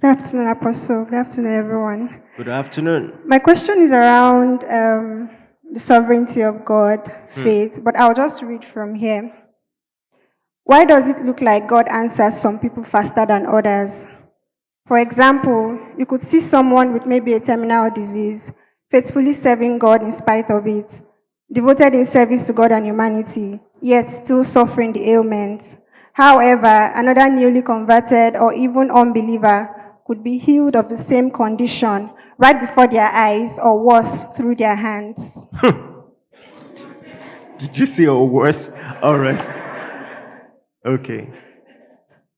afternoon, Apostle. Good afternoon, everyone. Good afternoon. My question is around the sovereignty of God, faith, but I'll just read from here. Why does it look like God answers some people faster than others? For example, you could see someone with maybe a terminal disease, faithfully serving God in spite of it, devoted in service to God and humanity, yet still suffering the ailment. However, another newly converted or even unbeliever could be healed of the same condition right before their eyes or worse through their hands. Did you say or worse? All right. Okay.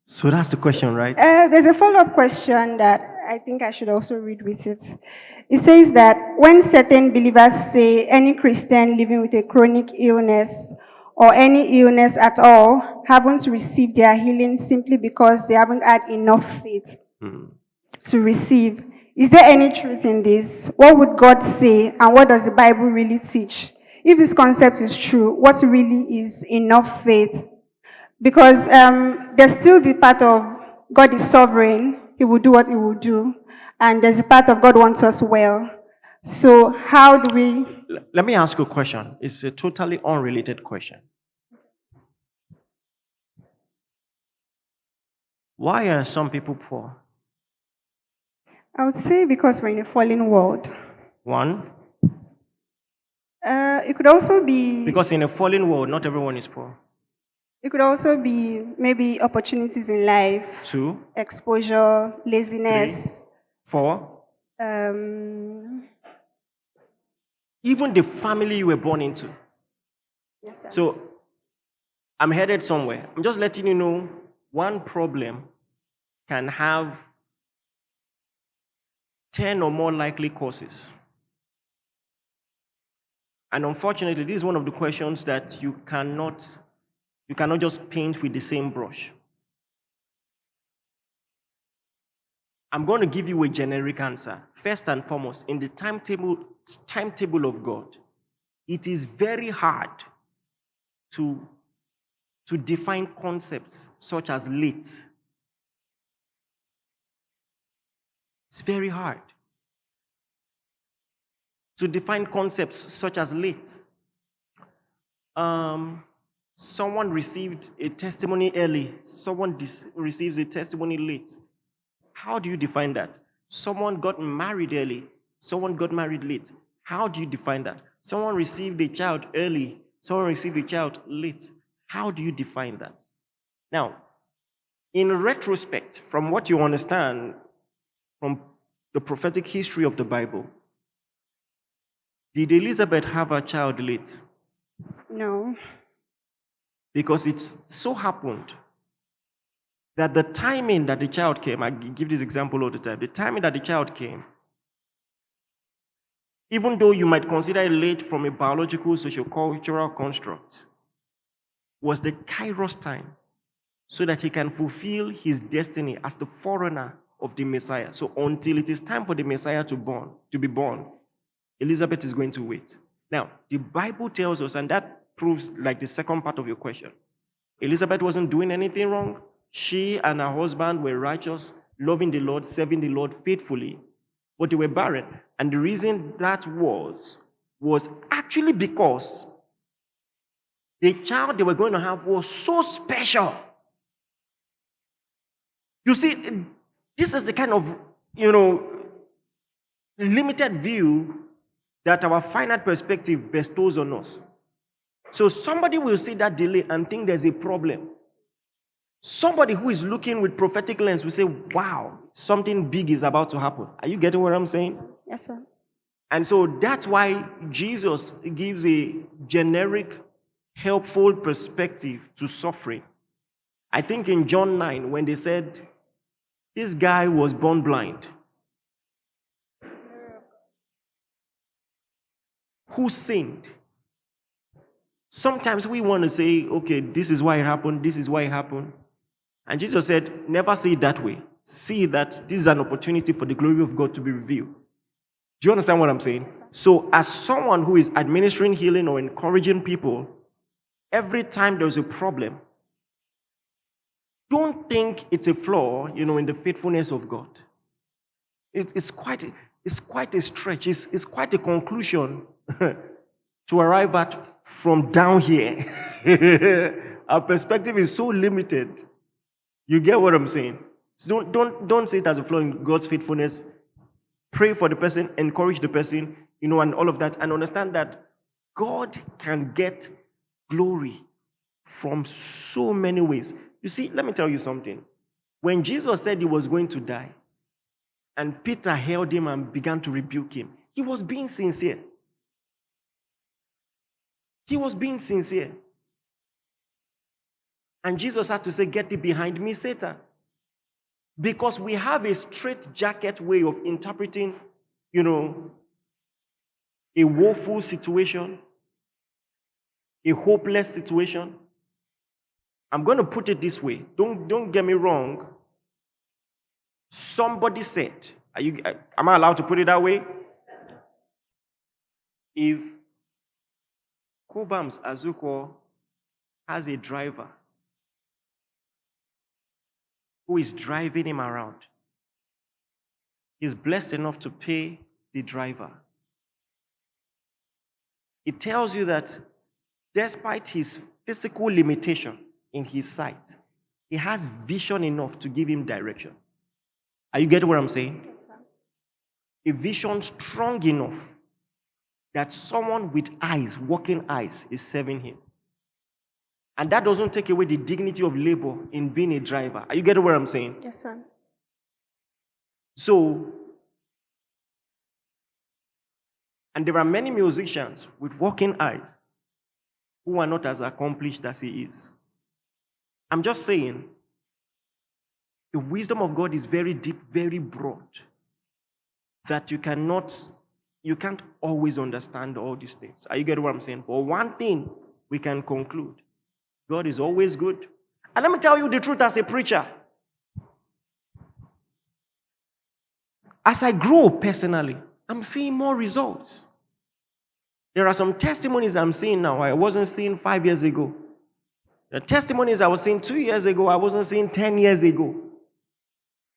So that's the question, right? There's a follow-up question that I think I should also read with it. It says that when certain believers say any Christian living with a chronic illness or any illness at all haven't received their healing simply because they haven't had enough faith to receive. Is there any truth in this? What would God say, and what does the Bible really teach? If this concept is true, what really is enough faith? Because there's still the part of God is sovereign, He will do what He will do, and there's a part of God wants us well. So how do we... Let me ask you a question. It's a totally unrelated question. Why are some people poor? I would say because we're in a fallen world. One, It could also be... because in a fallen world, not everyone is poor. It could also be maybe opportunities in life. Two, Exposure, laziness. 3, 4. Even the family you were born into. Yes, sir. So, I'm headed somewhere. I'm just letting you know one problem can have 10 or more likely causes. And unfortunately, this is one of the questions that you cannot just paint with the same brush. I'm going to give you a generic answer. First and foremost, in the timetable of God, it is very hard to define concepts such as late. It's very hard to define concepts such as late. Someone received a testimony early. Someone receives a testimony late. How do you define that? Someone got married early. Someone got married late. How do you define that? Someone received a child early. Someone received a child late. How do you define that? Now, in retrospect, from what you understand from the prophetic history of the Bible, did Elizabeth have a child late? No. Because it so happened that the timing that the child came, I give this example all the time, the timing that the child came, even though you might consider it late from a biological, sociocultural construct, was the Kairos time so that he can fulfill his destiny as the forerunner of the Messiah. So until it is time for the Messiah to be born, Elizabeth is going to wait. Now, the Bible tells us, and that proves like the second part of your question, Elizabeth wasn't doing anything wrong. She and her husband were righteous, loving the Lord, serving the Lord faithfully, but they were barren. And the reason that was actually because the child they were going to have was so special. You see, this is the kind of, limited view that our finite perspective bestows on us. So somebody will see that delay and think there's a problem. Somebody who is looking with prophetic lens will say, wow, something big is about to happen. Are you getting what I'm saying? Yes, sir. And so that's why Jesus gives a generic, helpful perspective to suffering. I think in John 9, when they said, this guy was born blind. Who sinned? Sometimes we want to say, okay, this is why it happened, this is why it happened. And Jesus said, never see it that way. See that this is an opportunity for the glory of God to be revealed. Do you understand what I'm saying? So as someone who is administering healing or encouraging people, every time there's a problem, don't think it's a flaw, in the faithfulness of God. It's quite a stretch. It's quite a conclusion to arrive at from down here. Our perspective is so limited. You get what I'm saying? So don't see it as a flaw in God's faithfulness. Pray for the person, encourage the person, and all of that, and understand that God can get glory from so many ways. You see, let me tell you something. When Jesus said he was going to die, and Peter held him and began to rebuke him, he was being sincere. He was being sincere. And Jesus had to say, "Get thee behind me, Satan." Because we have a straitjacket way of interpreting, a woeful situation, a hopeless situation. I'm going to put it this way. Don't get me wrong. Somebody said, am I allowed to put it that way? If Kubams Azuko has a driver who is driving him around, he's blessed enough to pay the driver. It tells you that despite his physical limitation in his sight, he has vision enough to give him direction. Are you getting what I'm saying? Yes, sir. A vision strong enough that someone with eyes, walking eyes, is serving him. And that doesn't take away the dignity of labor in being a driver. Are you getting what I'm saying? Yes, sir. So, and there are many musicians with walking eyes who are not as accomplished as he is. I'm just saying, the wisdom of God is very deep, very broad, that you can't always understand all these things. Are you getting what I'm saying? But one thing we can conclude, God is always good. And let me tell you the truth as a preacher. As I grow personally, I'm seeing more results. There are some testimonies I'm seeing now I wasn't seeing 5 years ago. The testimonies I was seeing 2 years ago, I wasn't seeing 10 years ago.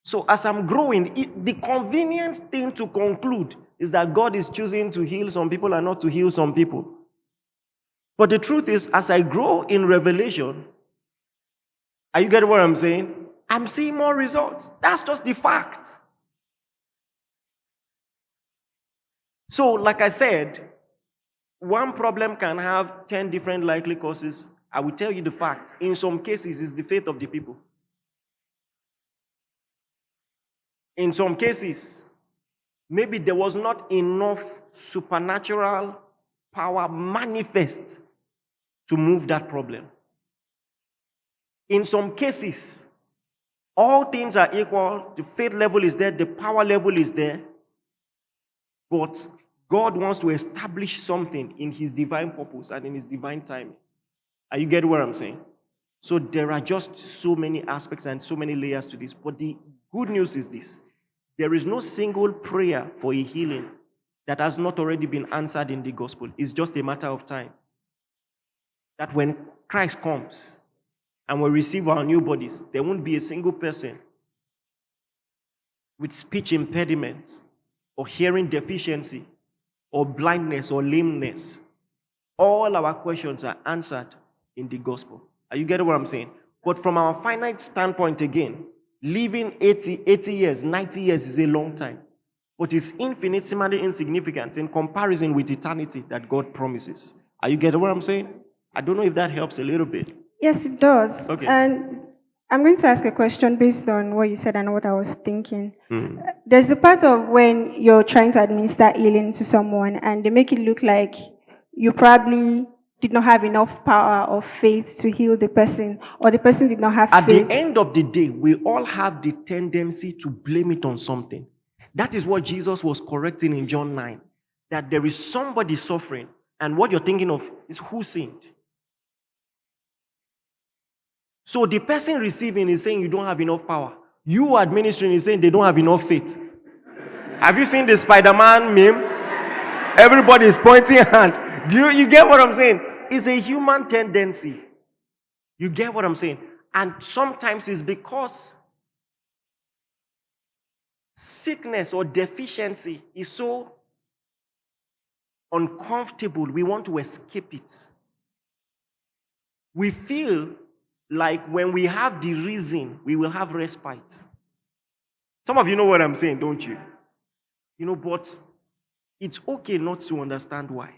So as I'm growing, the convenient thing to conclude is that God is choosing to heal some people and not to heal some people. But the truth is, as I grow in revelation, are you getting what I'm saying? I'm seeing more results. That's just the fact. So, like I said, one problem can have 10 different likely causes. I will tell you the fact. In some cases, it's the faith of the people. In some cases, maybe there was not enough supernatural power manifest to move that problem. In some cases, all things are equal. The faith level is there, the power level is there, but God wants to establish something in his divine purpose and in his divine timing. Are you getting what I'm saying? So there are just so many aspects and so many layers to this. But the good news is this. There is no single prayer for a healing that has not already been answered in the gospel. It's just a matter of time. That when Christ comes and we receive our new bodies, there won't be a single person with speech impediments or hearing deficiency or blindness or lameness. All our questions are answered in the gospel. Are you getting what I'm saying? But from our finite standpoint again, living 80 years, 90 years is a long time. But it's infinitesimally insignificant in comparison with eternity that God promises. Are you getting what I'm saying? I don't know if that helps a little bit. Yes, it does. Okay. And I'm going to ask a question based on what you said and what I was thinking. There's the part of when you're trying to administer healing to someone and they make it look like you probably did not have enough power or faith to heal the person, or the person did not have At faith. the end of the day, we all have the tendency to blame it on something. That is what Jesus was correcting in John 9. That there is somebody suffering, and what you're thinking of is who sinned. So the person receiving is saying you don't have enough power. You administering is saying they don't have enough faith. Have you seen the Spider-Man meme? Everybody is pointing a hand. Do you get what I'm saying? It's a human tendency. You get what I'm saying? And sometimes it's because sickness or deficiency is so uncomfortable, we want to escape it. We feel like when we have the reason, we will have respite. Some of you know what I'm saying, don't you? But it's okay not to understand why.